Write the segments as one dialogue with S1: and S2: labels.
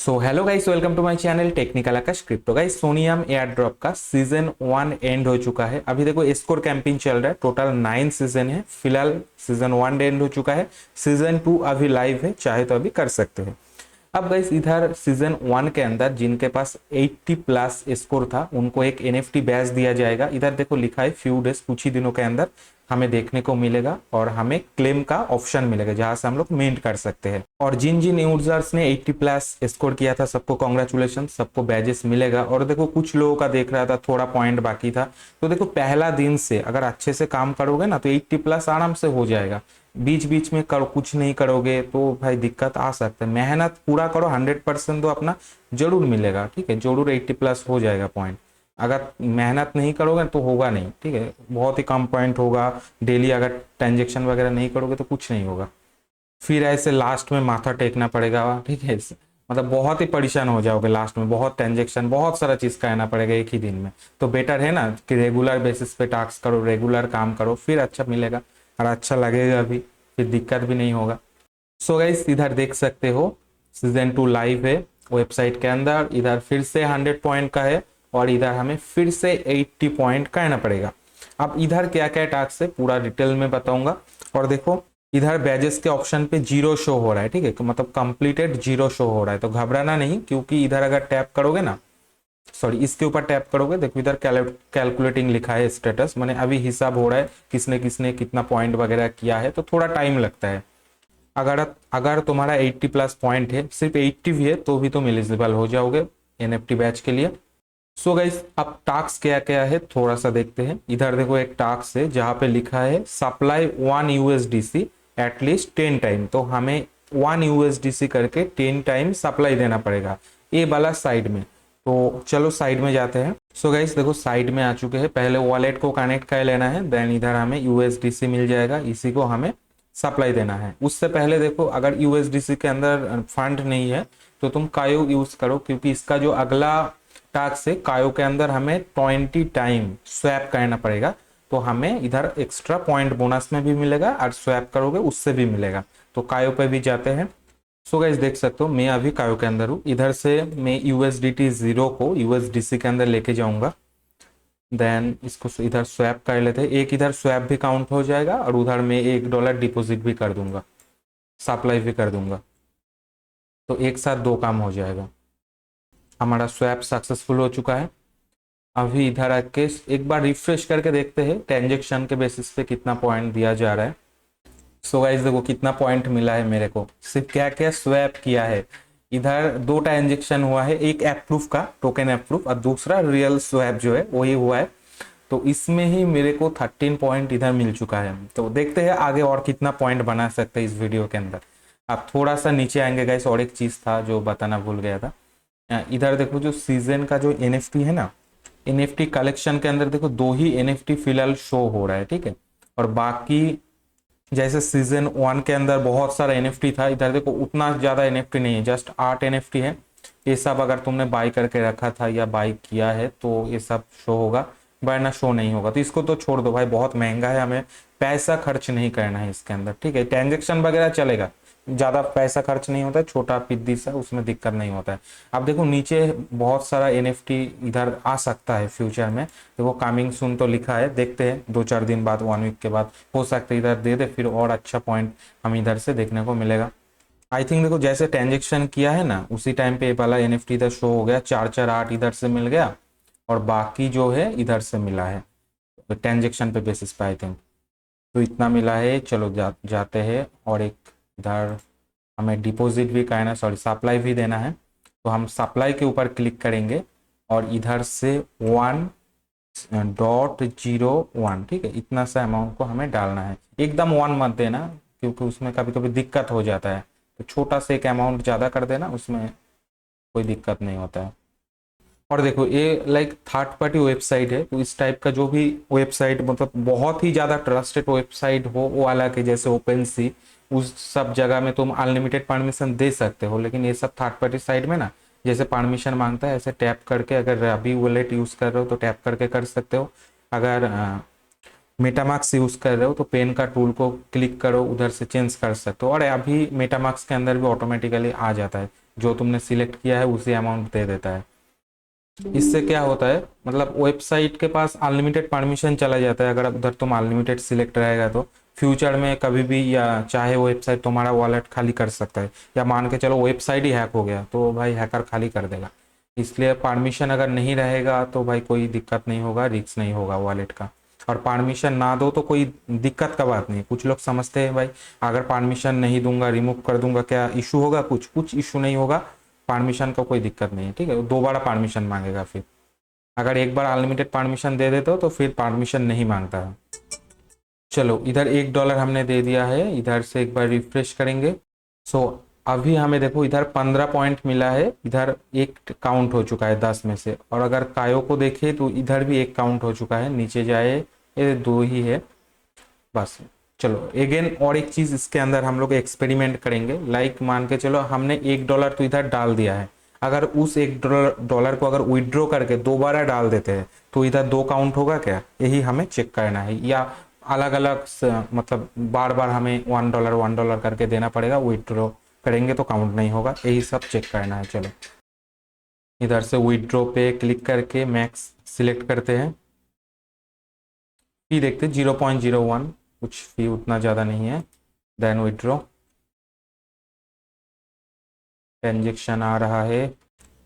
S1: So hello guys, welcome to my channel technical Aakash crypto. Guys, Soneium airdrop का season 1 end हो चुका है। अभी देखो एस्कोर कैंपेन चल रहा है, टोटल 9 सीजन है। फिलहाल सीजन 1 एंड हो चुका है, सीजन 2 अभी लाइव है, चाहे तो अभी कर सकते हैं। अब गाइस इधर सीजन 1 के अंदर जिनके पास 80 प्लस स्कोर था उनको एक एनएफटी बैच दिया जाएगा। इधर देखो लिखा है फ्यू डेज, कुछ ही दिनों के अंदर हमें देखने को मिलेगा और हमें क्लेम का ऑप्शन मिलेगा जहां से हम लोग मिंट कर सकते हैं। और जिन जिन यूजर्स ने 80 प्लस स्कोर किया था सबको कॉन्ग्रेचुलेशन, सबको बैजेस मिलेगा। और देखो कुछ लोगों का देख रहा था थोड़ा पॉइंट बाकी था, तो देखो पहला दिन से अगर अच्छे से काम करोगे ना तो 80 प्लस आराम से हो जाएगा। बीच बीच में करो कुछ नहीं करोगे तो भाई दिक्कत आ सकता है। मेहनत पूरा करो, 100% तो अपना जरूर मिलेगा। ठीक है, जरूर 80 प्लस हो जाएगा पॉइंट। अगर मेहनत नहीं करोगे तो होगा नहीं। ठीक है, बहुत ही कम पॉइंट होगा। डेली अगर ट्रांजेक्शन वगैरह नहीं करोगे तो कुछ नहीं होगा, फिर ऐसे लास्ट में माथा टेकना पड़ेगा। ठीक है, मतलब बहुत ही परेशान हो जाओगे लास्ट में, बहुत ट्रांजेक्शन बहुत सारा चीज करना पड़ेगा एक ही दिन में। तो बेटर है ना कि रेगुलर बेसिस पे टास्क करो, रेगुलर काम करो, फिर अच्छा मिलेगा और अच्छा लगेगा भी, फिर दिक्कत भी नहीं होगा। सो गाइस, इधर देख सकते हो सीजन 2 लाइव है वेबसाइट के अंदर। इधर फिर से 100 पॉइंट का है और इधर हमें फिर से 80 पॉइंट करना पड़ेगा। अब इधर क्या क्या टास्क है पूरा डिटेल में बताऊंगा। और देखो इधर बैजेस के ऑप्शन पे 0 शो हो रहा है। ठीक है, मतलब कंप्लीटेड 0 शो हो रहा है, तो घबराना नहीं, क्योंकि इधर अगर टैप करोगे ना, सॉरी इसके ऊपर टैप करोगे, देखो इधर कैलकुलेटिंग लिखा है स्टेटस, माने अभी हिसाब हो रहा है किसने किसने कितना पॉइंट वगैरह किया है, तो थोड़ा टाइम लगता है। अगर अगर तुम्हारा 80 प्लस पॉइंट है, सिर्फ 80 भी है तो भी तुम एलिजिबल हो जाओगे एनएफटी बैच के लिए। सो गाइस, अब टास्क क्या क्या है थोड़ा सा देखते हैं। इधर देखो एक टास्क है जहां पे लिखा है सप्लाई 1 यूएसडीसी एटलीस्ट 10 टाइम, तो हमें 1 यूएसडीसी करके 10 टाइम सप्लाई देना पड़ेगा ये वाला साइड में। तो चलो साइड में जाते हैं। सो गाइस देखो साइड में आ चुके हैं, पहले वॉलेट को कनेक्ट कर लेना है, देन इधर हमें यूएसडीसी मिल जाएगा, इसी को हमें सप्लाई देना है। उससे पहले देखो अगर यूएसडीसी के अंदर फंड नहीं है तो तुम कायो यूज करो, क्योंकि इसका जो अगला टास्क से कायो के अंदर हमें 20 टाइम स्वैप करना पड़ेगा, तो हमें इधर एक्स्ट्रा पॉइंट बोनस में भी मिलेगा और स्वैप करोगे उससे भी मिलेगा। तो कायो पे भी जाते हैं। सो गाइस देख सकते हो मैं अभी कायो के अंदर हूँ। इधर से मैं यूएसडीटी 0 को यूएसडीसी के अंदर लेके जाऊंगा, देन इसको इधर स्वैप कर लेते हैं। एक इधर स्वैप भी काउंट हो जाएगा और उधर में $1 डिपॉजिट भी कर दूंगा, सप्लाई भी कर दूंगा, तो एक साथ दो काम हो जाएगा। हमारा स्वैप सक्सेसफुल हो चुका है। अभी इधर आके एक बार रिफ्रेश करके देखते हैं ट्रांजेक्शन के बेसिस पे कितना पॉइंट दिया जा रहा है। सो गाइस देखो कितना पॉइंट मिला है मेरे को, सिर्फ क्या क्या स्वैप किया है। इधर 2 ट्रांजेक्शन हुआ है, एक अप्रूव का टोकन अप्रूव और दूसरा रियल स्वैप जो है वही हुआ है। तो इसमें ही मेरे को 13 पॉइंट इधर मिल चुका है। तो देखते हैं आगे और कितना पॉइंट बना सकते हैं इस वीडियो के अंदर। आप थोड़ा सा नीचे आएंगे गाइस, और एक चीज था जो बताना भूल गया था। इधर देखो जो सीजन का जो एनएफटी है ना, एनएफटी कलेक्शन के अंदर देखो 2 ही एनएफटी फिलहाल शो हो रहा है। ठीक है, और बाकी जैसे सीजन 1 के अंदर बहुत सारा एनएफटी था, इधर देखो उतना ज्यादा एनएफटी नहीं है, जस्ट 8 एनएफटी है। ये सब अगर तुमने बाई करके रखा था या बाई किया है तो ये सब शो होगा, वरना शो नहीं होगा। तो इसको तो छोड़ दो भाई, बहुत महंगा है, हमें पैसा खर्च नहीं करना है इसके अंदर। ठीक है, ट्रांजेक्शन वगैरह चलेगा, ज्यादा पैसा खर्च नहीं होता है, छोटा पिद्दी सा, उसमें दिक्कत नहीं होता है। अब देखो नीचे बहुत सारा एनएफटी इधर आ सकता है फ्यूचर में, देखो कमिंग सून तो लिखा है, देखते हैं 2-4 दिन बाद, 1 वीक के बाद हो सकता है इधर दे दे, फिर और अच्छा पॉइंट हम इधर से देखने को मिलेगा। आई थिंक देखो जैसे ट्रांजेक्शन किया है ना उसी टाइम पे वाला एनएफटी इधर शो हो गया, 448 इधर से मिल गया और बाकी जो है इधर से मिला है ट्रांजेक्शन पे बेसिस पे। आई थिंक तो इतना मिला है। चलो जाते हैं। और एक इधर हमें डिपॉजिट भी करना है, सॉरी सप्लाई भी देना है, तो हम सप्लाई के ऊपर क्लिक करेंगे और इधर से 1.01, ठीक है, इतना सा अमाउंट को हमें डालना है। एकदम 1 मत देना, क्योंकि उसमें कभी कभी दिक्कत हो जाता है, तो छोटा सा एक अमाउंट ज़्यादा कर देना, उसमें कोई दिक्कत नहीं होता है। और देखो ये लाइक थर्ड पार्टी वेबसाइट है, तो इस टाइप का जो भी वेबसाइट मतलब बहुत ही ज़्यादा ट्रस्टेड वेबसाइट हो वो वाला के जैसे ओपन सी, उस सब जगह में तुम अनलिमिटेड परमिशन दे सकते हो। लेकिन ये सब थर्ड पार्टी साइट में ना जैसे परमिशन मांगता है, ऐसे टैप करके, अगर अभी वॉलेट यूज़ कर रहे हो तो टैप करके कर सकते हो। अगर मेटामार्क्स यूज़ कर रहे हो तो पेन का टूल को क्लिक करो, उधर से चेंज कर सकते हो। और अभी मेटामार्क्स के अंदर भी ऑटोमेटिकली आ जाता है, जो तुमने सिलेक्ट किया है उसी अमाउंट दे देता है। इससे क्या होता है, मतलब वेबसाइट के पास अनलिमिटेड परमिशन चला जाता है। अगर उधर तुम अनलिमिटेड सिलेक्ट रहेगा तो फ्यूचर में कभी भी, या चाहे वेबसाइट तुम्हारा वॉलेट खाली कर सकता है, या मान के चलो वेबसाइट ही हैक हो गया तो भाई हैकर खाली कर देगा। इसलिए परमिशन अगर नहीं रहेगा तो भाई कोई दिक्कत नहीं होगा, रिस्क नहीं होगा वॉलेट का। और परमिशन ना दो तो कोई दिक्कत का बात नहीं है। कुछ लोग समझते हैं भाई अगर परमिशन नहीं दूंगा, रिमूव कर दूंगा, क्या इशू होगा? कुछ इशू नहीं होगा, परमिशन का कोई दिक्कत नहीं है, ठीक है। दोबारा परमिशन मांगेगा फिर। अगर एक बार अनलिमिटेड परमिशन दे देते हो तो फिर परमिशन नहीं मांगता है। चलो इधर $1 हमने दे दिया है, इधर से एक बार रिफ्रेश करेंगे। सो अभी हमें देखो इधर 15 पॉइंट मिला है, इधर एक काउंट हो चुका है 10 में से। और अगर कायो को देखें तो इधर भी एक काउंट हो चुका है, नीचे जाए ये 2 ही है बस। चलो अगेन और एक चीज इसके अंदर हम लोग एक्सपेरिमेंट करेंगे। लाइक मान के चलो हमने $1 तो इधर डाल दिया है, अगर उस $1 को अगर विड्रॉ करके दोबारा डाल देते हैं तो इधर 2 काउंट होगा क्या? यही हमें चेक करना है। या अलग अलग मतलब बार बार हमें $1 करके देना पड़ेगा, विड्रॉ करेंगे तो काउंट नहीं होगा, यही सब चेक करना है। चलो इधर से विड्रॉ पे क्लिक करके मैक्स सिलेक्ट करते हैं। फी देखते 0.01, कुछ फी उतना ज़्यादा नहीं है। देन विड्रॉ, ट्रांजेक्शन आ रहा है।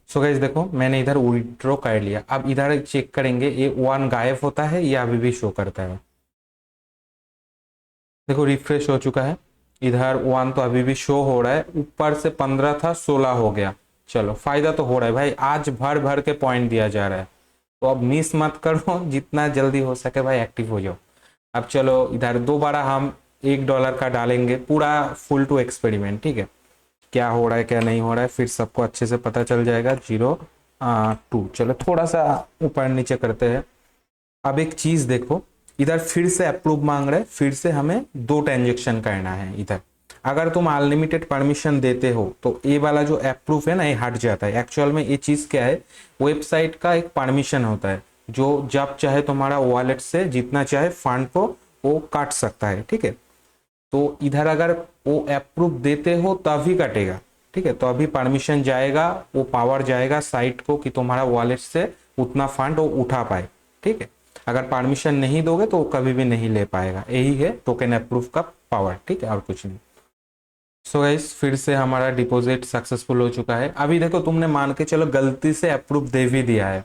S1: सो गाइस देखो मैंने इधर विड्रॉ कर लिया। अब इधर चेक करेंगे ये 1 गायब होता है या अभी भी शो करता है। देखो रिफ्रेश हो चुका है, इधर 1 तो अभी भी शो हो रहा है, ऊपर से 15 था 16 हो गया। चलो फायदा तो हो रहा है भाई, आज भर भर के पॉइंट दिया जा रहा है। तो अब मिस मत करो, जितना जल्दी हो सके भाई एक्टिव हो जाओ। अब चलो इधर दोबारा हम $1 का डालेंगे, पूरा फुल टू एक्सपेरिमेंट, ठीक है। क्या हो रहा है क्या नहीं हो रहा है फिर सबको अच्छे से पता चल जाएगा। 0.2, चलो थोड़ा सा ऊपर नीचे करते हैं। अब एक चीज देखो, इधर फिर से अप्रूव मांग रहे, फिर से हमें 2 ट्रांजेक्शन करना है इधर। अगर तुम अनलिमिटेड परमिशन देते हो तो ये वाला जो अप्रूव है ना ये हट जाता है। एक्चुअल में ये चीज क्या है, वेबसाइट का एक परमिशन होता है जो जब चाहे तुम्हारा वॉलेट से जितना चाहे फंड को वो काट सकता है, ठीक है। तो इधर अगर वो अप्रूव देते हो तभी कटेगा, ठीक है। तो अभी परमिशन जाएगा, वो पावर जाएगा साइट को कि तुम्हारा वॉलेट से उतना फंड वो उठा पाए, ठीक है। अगर परमिशन नहीं दोगे तो वो कभी भी नहीं ले पाएगा। यही है टोकन अप्रूव का पावर, ठीक है, और कुछ नहीं। सो गाइस फिर से हमारा डिपॉजिट सक्सेसफुल हो चुका है। अभी देखो तुमने मान के चलो गलती से अप्रूव दे भी दिया है,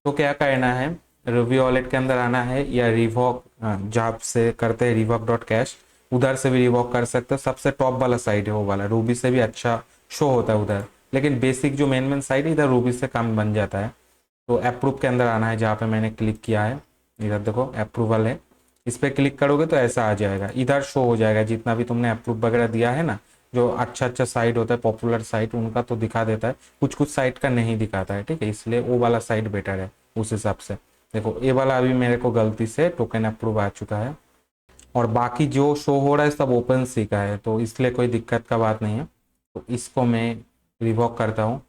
S1: तो क्या करना है, रूबी वॉलेट के अंदर आना है, या रिवॉक जहाँ से करते हैं revoke.cash, उधर से भी रिवॉक कर सकते हो। सबसे टॉप वाला साइड है वो वाला, रूबी से भी अच्छा शो होता है उधर, लेकिन बेसिक जो मेन साइड है इधर रूबी से कम बन जाता है। तो अप्रूव के अंदर आना है, जहाँ पे मैंने क्लिक किया है इधर देखो अप्रूवल है, इस पर क्लिक करोगे तो ऐसा आ जाएगा, इधर शो हो जाएगा जितना भी तुमने अप्रूव वगैरह दिया है ना। जो अच्छा अच्छा साइट होता है पॉपुलर साइट उनका तो दिखा देता है, कुछ कुछ साइट का नहीं दिखाता है, ठीक है। इसलिए वो वाला साइट बेटर है उस हिसाब से। देखो ये वाला अभी मेरे को गलती से टोकन अप्रूव आ चुका है, और बाकी जो शो हो रहा है सब ओपन सी का है, तो इसलिए कोई दिक्कत का बात नहीं है। तो इसको मैं रिवॉक करता हूँ,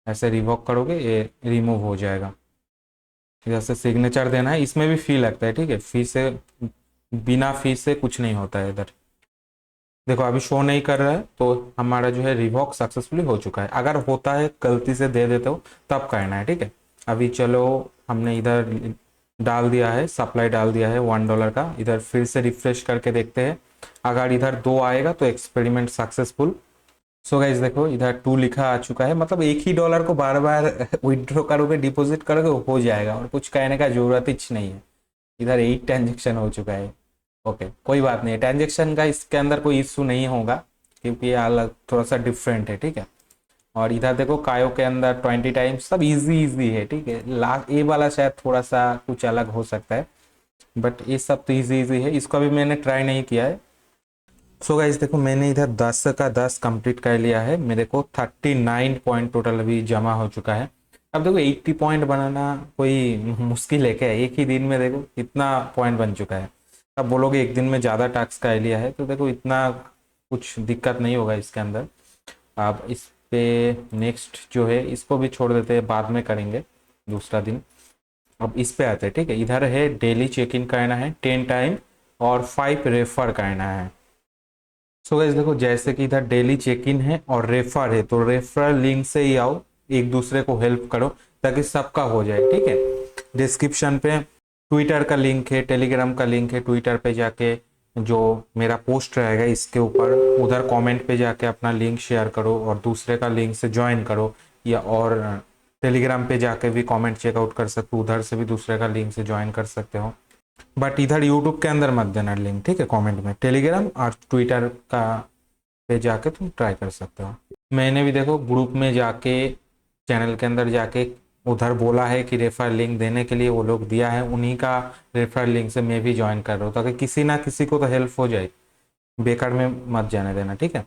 S1: ऐसे रिवॉक करोगे ये रिमूव हो जाएगा। जैसे सिग्नेचर देना है, इसमें भी फी लगता है, ठीक है। फी से, बिना फी से कुछ नहीं होता है इधर। देखो अभी शो नहीं कर रहा है तो हमारा जो है रिवॉक सक्सेसफुली हो चुका है। अगर होता है गलती से दे देते हो तब करना है, ठीक है। अभी चलो हमने इधर डाल दिया है, सप्लाई डाल दिया है $1 का। इधर फिर से रिफ्रेश करके देखते हैं, अगर इधर 2 आएगा तो एक्सपेरिमेंट सक्सेसफुल। सो गाइस देखो इधर 2 लिखा आ चुका है, मतलब एक ही डॉलर को बार बार विड्रॉ करोगे, डिपॉजिट करोगे, हो जाएगा, और कुछ कहने का जरूरत ही नहीं है। इधर 8 ट्रांजेक्शन हो चुका है। ओके कोई बात नहीं, ट्रांजेक्शन का इसके अंदर कोई इशू नहीं होगा, क्योंकि ये अलग थोड़ा सा डिफरेंट है, ठीक है। और इधर देखो कायो के अंदर 20 टाइम्स, सब इजी इजी है, ठीक है। लास्ट ये वाला शायद थोड़ा सा कुछ अलग हो सकता है, बट ये सब तो इजी इजी है। इसको अभी मैंने ट्राई नहीं किया है। सो गाइस देखो मैंने इधर 10 का 10 कंप्लीट कर लिया है, मेरे को 39 पॉइंट टोटल अभी जमा हो चुका है। अब देखो 80 पॉइंट बनाना कोई मुश्किल है क्या? एक ही दिन में देखो इतना पॉइंट बन चुका है। अब बोलोगे एक दिन में ज़्यादा टास्क कर लिया है, तो देखो इतना कुछ दिक्कत नहीं होगा इसके अंदर। अब इस पे नेक्स्ट जो है इसको भी छोड़ देते हैं, बाद में करेंगे दूसरा दिन। अब इस पे आते हैं, ठीक है। इधर है डेली चेक इन करना है 10 टाइम, और 5 रेफर करना है। सो गाइस देखो, जैसे कि इधर डेली चेक इन है और रेफर है, तो रेफर लिंक से ही आओ, एक दूसरे को हेल्प करो ताकि सबका हो जाए, ठीक है। डिस्क्रिप्शन पे ट्विटर का लिंक है, टेलीग्राम का लिंक है, ट्विटर पे जाके जो मेरा पोस्ट रहेगा इसके ऊपर उधर कमेंट पे जाके अपना लिंक शेयर करो और दूसरे का लिंक से ज्वाइन करो, या और टेलीग्राम पे जाके भी कमेंट चेकआउट कर सकते हो, उधर से भी दूसरे का लिंक से ज्वाइन कर सकते हो। बट इधर यूट्यूब के अंदर मत देना लिंक, ठीक है, कमेंट में। टेलीग्राम और ट्विटर का पे जाके तुम ट्राई कर सकते हो। मैंने भी देखो ग्रुप में जाके, चैनल के अंदर जाके उधर बोला है कि रेफर लिंक देने के लिए, वो लोग दिया है, उन्हीं का रेफर लिंक से मैं भी ज्वाइन कर रहा हूँ ताकि किसी ना किसी को तो हेल्प हो जाए, बेकार में मत जाने देना, ठीक है।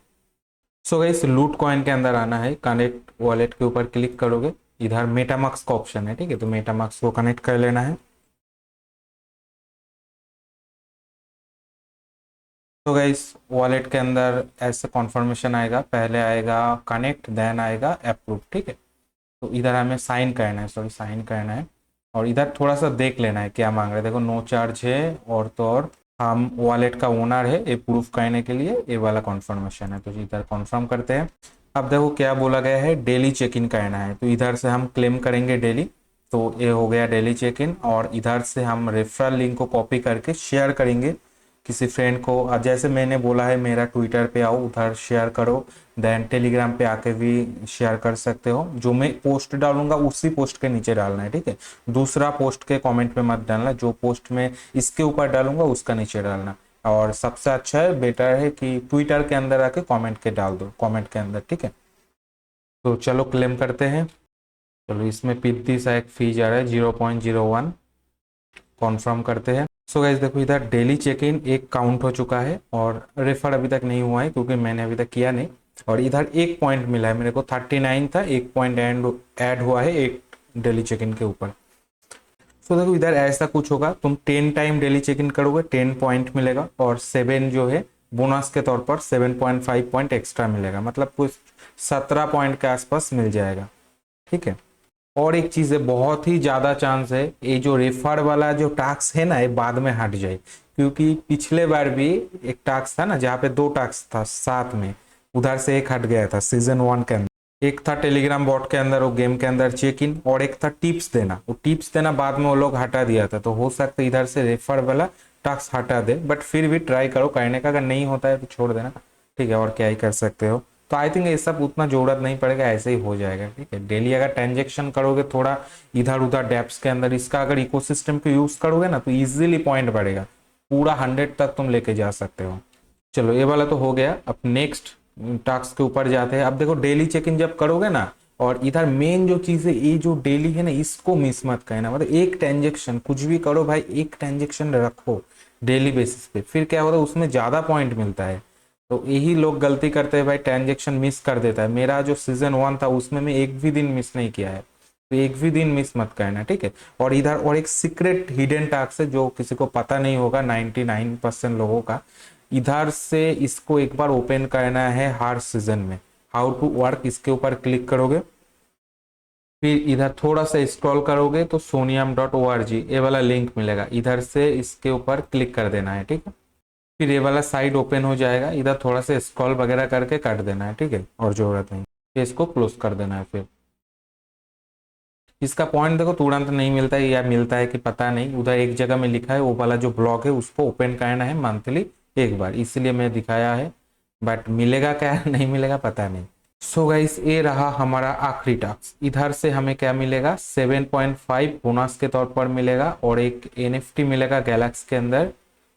S1: सो गाइस, लूट कॉइन के अंदर आना है, कनेक्ट वॉलेट के ऊपर क्लिक करोगे, इधर मेटामास्क का ऑप्शन है, ठीक है, तो मेटामास्क को कनेक्ट कर लेना है। तो गाइस, वॉलेट के अंदर ऐसा कॉन्फर्मेशन आएगा, पहले आएगा कनेक्ट, देन आएगा अप्रूव, ठीक है। तो इधर हमें साइन करना है, सॉरी साइन करना है, और इधर थोड़ा सा देख लेना है क्या मांग रहे हैं। देखो नो चार्ज है, और तो और हम वॉलेट का ओनर है, ये प्रूफ करने के लिए ये वाला कॉन्फर्मेशन है, तो इधर कॉन्फर्म करते हैं। अब देखो क्या बोला गया है, डेली चेक इन करना है, तो इधर से हम क्लेम करेंगे डेली, तो ये हो गया डेली चेक इन। और इधर से हम रेफरल लिंक को कॉपी करके शेयर करेंगे किसी फ्रेंड को, और जैसे मैंने बोला है मेरा ट्विटर पे आओ उधर शेयर करो, देन टेलीग्राम पे आके भी शेयर कर सकते हो। जो मैं पोस्ट डालूंगा उसी पोस्ट के नीचे डालना है, ठीक है, दूसरा पोस्ट के कमेंट पे मत डालना, जो पोस्ट में इसके ऊपर डालूंगा उसका नीचे डालना। और सबसे अच्छा है, बेटर है कि ट्विटर के अंदर आके कमेंट के डाल दो, कमेंट के अंदर, ठीक है। तो चलो क्लेम करते हैं। चलो इसमें पिद्दी सा एक फी जा रहा है 0.01, कॉन्फर्म करते हैं। सो गाइस देखो, इधर डेली चेक इन एक काउंट हो चुका है और रेफर अभी तक नहीं हुआ है क्योंकि मैंने अभी तक किया नहीं। और इधर एक पॉइंट मिला है मेरे को, 39 था, एक पॉइंट ऐड हुआ है एक डेली चेक इन के ऊपर। सो देखो इधर ऐसा कुछ होगा, तुम 10 टाइम डेली चेक इन करोगे 10 पॉइंट मिलेगा, और 7 जो है बोनस के तौर पर 7.5 पॉइंट एक्स्ट्रा मिलेगा, मतलब कुछ 17 पॉइंट के आसपास मिल जाएगा, ठीक है। और एक चीज है, बहुत ही ज्यादा चांस है ये जो रेफर वाला जो टास्क है ना, ये बाद में हट जाए, क्योंकि पिछले बार भी एक टास्क था ना जहाँ पे दो टास्क था साथ में, उधर से एक हट गया था सीजन 1 के अंदर। एक था टेलीग्राम बॉट के अंदर, वो गेम के अंदर चेक इन, और एक था टिप्स देना, वो टिप्स देना बाद में वो लोग हटा दिया था, तो हो सकता है इधर से रेफर वाला टास्क हटा दे, बट फिर भी ट्राई करो करने का, अगर नहीं होता है तो छोड़ देना, ठीक है, और क्या ही कर सकते हो। तो आई थिंक ये सब उतना जरूरत नहीं पड़ेगा, ऐसे ही हो जाएगा, ठीक है। डेली अगर ट्रांजेक्शन करोगे थोड़ा इधर उधर डेप्स के अंदर, इसका अगर इकोसिस्टम को यूज करोगे ना तो इजीली पॉइंट बढ़ेगा, पूरा 100 तक तुम लेके जा सकते हो। चलो ये वाला तो हो गया, अब नेक्स्ट टास्क के ऊपर जाते हैं। अब देखो डेली चेक इन जब करोगे ना, और इधर मेन जो चीज है ये जो डेली है ना, इसको मिस मत करना, मतलब एक ट्रांजेक्शन कुछ भी करो भाई, एक ट्रांजेक्शन रखो डेली बेसिस पे, फिर क्या होता है उसमें ज्यादा पॉइंट मिलता है। तो यही लोग गलती करते हैं भाई, ट्रांजेक्शन मिस कर देता है। मेरा जो सीजन 1 था उसमें मैं एक भी दिन मिस नहीं किया है, तो एक भी दिन मिस मत करना, ठीक है। और इधर और एक सीक्रेट हिडन टास्क है जो किसी को पता नहीं होगा, 99% लोगों का, इधर से इसको एक बार ओपन करना है हर सीजन में। हाउ टू वर्क, इसके ऊपर क्लिक करोगे, फिर इधर थोड़ा सा स्क्रॉल करोगे तो soniam.org ये वाला लिंक मिलेगा, इधर से इसके ऊपर क्लिक कर देना है, ठीक है। फिर ये वाला साइड ओपन हो जाएगा, इधर थोड़ा सा स्क्रॉल वगैरह करके काट देना है, ठीक है, और जरूरत नहीं, फिर इसको क्लोज कर देना है। फिर इसका पॉइंट देखो तुरंत नहीं मिलता है, या मिलता है कि पता नहीं, उधर एक जगह में लिखा है वो वाला जो ब्लॉक है उसको ओपन करना है मंथली एक बार, इसलिए मैं दिखाया है, बट मिलेगा क्या नहीं मिलेगा पता नहीं। सो गाइस, ये रहा हमारा आखिरी टास्क। इधर से हमें क्या मिलेगा, 7.5 बोनस के तौर पर मिलेगा, और एक NFT मिलेगा गैलेक्स के अंदर,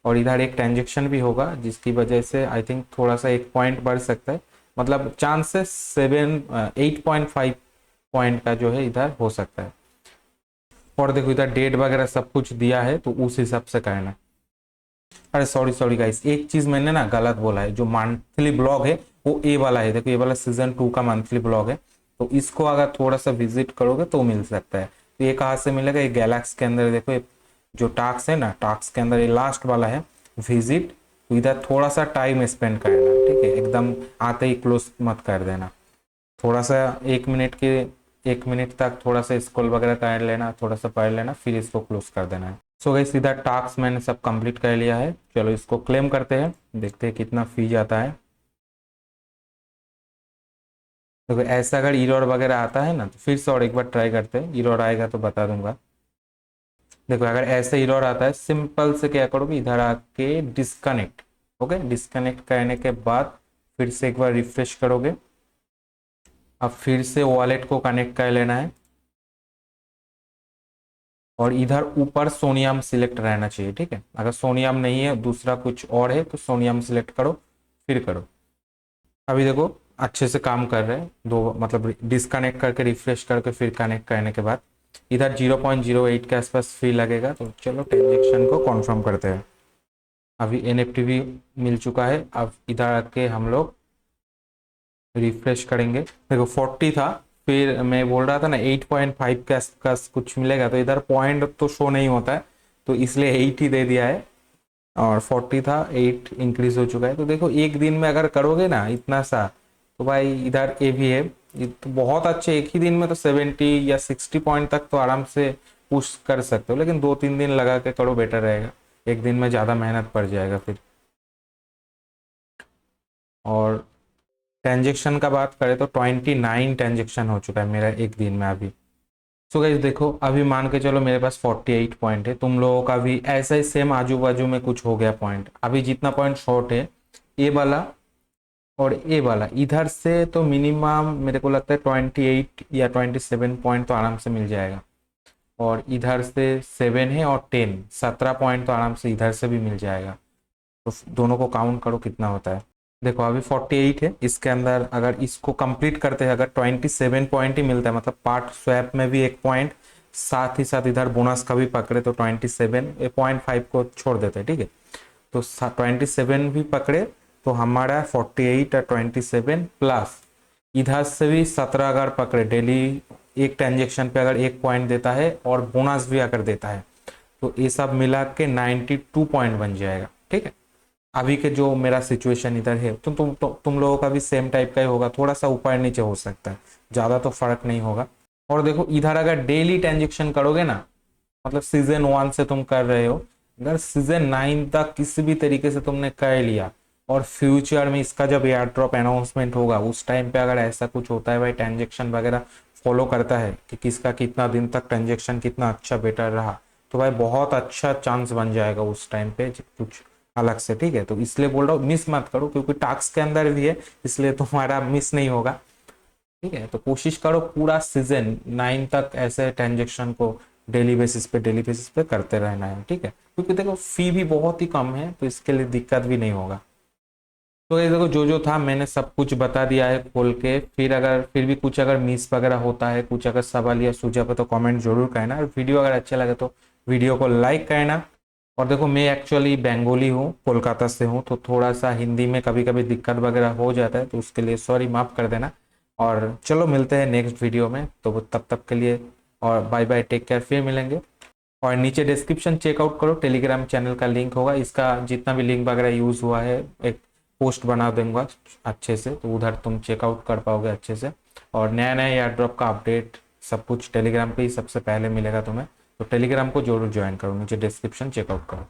S1: और इधर एक ट्रांजेक्शन भी होगा जिसकी वजह से आई थिंक थोड़ा सा एक पॉइंट बढ़ सकता है, मतलब चांसेस 8.5 पॉइंट का जो है इधर हो सकता है। और देखो इधर डेट वगैरह सब कुछ दिया है, तो उस हिसाब से करना। अरे सॉरी सॉरी गाइस, एक चीज मैंने ना गलत बोला है, जो मंथली ब्लॉग है वो ए वाला है, देखो ये वाला सीजन 2 का मंथली ब्लॉग है, तो इसको अगर थोड़ा सा विजिट करोगे तो मिल सकता है। तो ये कहाँ से मिलेगा, ये गैलेक्स के अंदर देखो, ये जो टास्क है ना, टास्क के अंदर ये लास्ट वाला है विजिट, तो इधर थोड़ा सा टाइम स्पेंड करना, ठीक है, एकदम आते ही क्लोज मत कर देना, थोड़ा सा 1 मिनट तक थोड़ा सा स्क्रॉल वगैरह कर लेना, थोड़ा सा पढ़ लेना, फिर इसको क्लोज कर देना है। सो गाइस, सीधा टास्क मैंने सब कंप्लीट कर लिया है, चलो इसको क्लेम करते हैं, देखते हैं कितना फी जाता है। देखो ऐसा अगर इरर वगैरह आता है ना तो फिर से और एक बार ट्राई करते हैं, इरर आएगा तो बता दूंगा। देखो अगर ऐसे इरर आता है, सिंपल से क्या करोगे, इधर आके डिस्कनेक्ट, ओके, डिस्कनेक्ट करने के बाद फिर से एक बार रिफ्रेश करोगे। अब फिर से वॉलेट को कनेक्ट कर लेना है और इधर ऊपर सोनियम सिलेक्ट रहना चाहिए, ठीक है। अगर सोनियम नहीं है, दूसरा कुछ और है, तो सोनियम सिलेक्ट करो, फिर करो। अभी देखो अच्छे से काम कर रहे हैं, दो मतलब डिस्कनेक्ट करके रिफ्रेश करके फिर कनेक्ट करने के बाद इधर 0.08 के आसपास फी लगेगा। तो चलो ट्रांजेक्शन को कॉन्फर्म करते हैं। अभी एनएफटी भी मिल चुका है। अब इधर आके हम लोग रिफ्रेश करेंगे। देखो 40 था, फिर मैं बोल रहा था ना 8.5 के आसपास कुछ मिलेगा, तो इधर पॉइंट तो शो नहीं होता है, तो इसलिए 8 ही दे दिया है। और 40 था, 8 इंक्रीज हो चुका है। तो देखो एक दिन में अगर करोगे ना इतना सा, तो भाई इधर ए भी है, ये तो बहुत अच्छे। एक ही दिन में तो 70 या 60 पॉइंट तक तो आराम से पुश कर सकते हो, लेकिन 2-3 दिन लगा के करो, बेटर रहेगा। एक दिन में ज़्यादा मेहनत पड़ जाएगा फिर। और ट्रांजेक्शन का बात करें तो 29 ट्रांजेक्शन हो चुका है मेरा एक दिन में अभी। सो गाइस देखो, अभी मान के चलो मेरे पास 48 पॉइंट है, तुम लोगों का भी ऐसा ही सेम आजू बाजू में कुछ हो गया पॉइंट। अभी जितना पॉइंट शॉर्ट है, ए वाला और ए वाला, इधर से तो मिनिमम मेरे को लगता है 28 या 27 पॉइंट तो आराम से मिल जाएगा। और इधर से 7 है और 17 पॉइंट तो आराम से इधर से भी मिल जाएगा। तो दोनों को काउंट करो कितना होता है। देखो अभी 48 है, इसके अंदर अगर इसको कंप्लीट करते हैं, अगर 27 पॉइंट ही मिलता है, मतलब पार्ट स्वैप में भी एक पॉइंट, साथ ही साथ इधर बोनस का भी पकड़े तो 27, 0.5 को छोड़ देते हैं, ठीक है। तो 27 भी पकड़े तो हमारा 48 और 27 प्लस इधर से भी 17 अगर पकड़े, डेली एक ट्रांजेक्शन पे अगर एक पॉइंट देता है और बोनस भी अगर देता है, तो ये सब मिला के 92 पॉइंट बन जाएगा, ठीक है। अभी के जो मेरा सिचुएशन इधर है, तो तुम लोगों का भी सेम टाइप का ही होगा, थोड़ा सा ऊपर नीचे हो सकता है, ज़्यादा तो फर्क नहीं होगा। और देखो इधर अगर डेली ट्रांजेक्शन करोगे ना, मतलब सीजन 1 से तुम कर रहे हो, अगर सीजन 9 तक किसी भी तरीके से तुमने कर लिया, और फ्यूचर में इसका जब एयर ड्रॉप अनाउंसमेंट होगा उस टाइम पे अगर ऐसा कुछ होता है, भाई ट्रांजेक्शन वगैरह फॉलो करता है कि किसका कितना दिन तक ट्रांजेक्शन कितना अच्छा बेटर रहा, तो भाई बहुत अच्छा चांस बन जाएगा उस टाइम पे कुछ अलग से, ठीक है। तो इसलिए बोल रहा हूँ मिस मत करो, क्योंकि टास्क के अंदर भी है, इसलिए तुम्हारा मिस नहीं होगा, ठीक है। तो कोशिश करो पूरा सीजन 9 तक ऐसे ट्रांजेक्शन को डेली बेसिस पे करते रहना है, ठीक है। क्योंकि देखो फी भी बहुत ही कम है, तो इसके लिए दिक्कत भी नहीं होगा। तो ये देखो जो जो था मैंने सब कुछ बता दिया है खोल के। फिर अगर फिर भी कुछ अगर मिस वगैरह होता है, कुछ अगर सवाल या सुझाव है, तो कमेंट जरूर करना। और वीडियो अगर अच्छा लगे तो वीडियो को लाइक करना। और देखो मैं एक्चुअली बंगाली हूँ, कोलकाता से हूँ, तो थोड़ा सा हिंदी में कभी कभी दिक्कत वगैरह हो जाता है, तो उसके लिए सॉरी, माफ़ कर देना। और चलो मिलते हैं नेक्स्ट वीडियो में, तो तब तक के लिए और बाय बाय, टेक केयर, फिर मिलेंगे। और नीचे डिस्क्रिप्शन चेकआउट करो, टेलीग्राम चैनल का लिंक होगा, इसका जितना भी लिंक वगैरह यूज़ हुआ है एक पोस्ट बना दूंगा अच्छे से, तो उधर तुम चेकआउट कर पाओगे अच्छे से। और नया नया एयर ड्रॉप का अपडेट सब कुछ टेलीग्राम पे ही सबसे पहले मिलेगा तुम्हें, तो टेलीग्राम को जरूर ज्वाइन करो, नीचे डिस्क्रिप्शन चेकआउट करो।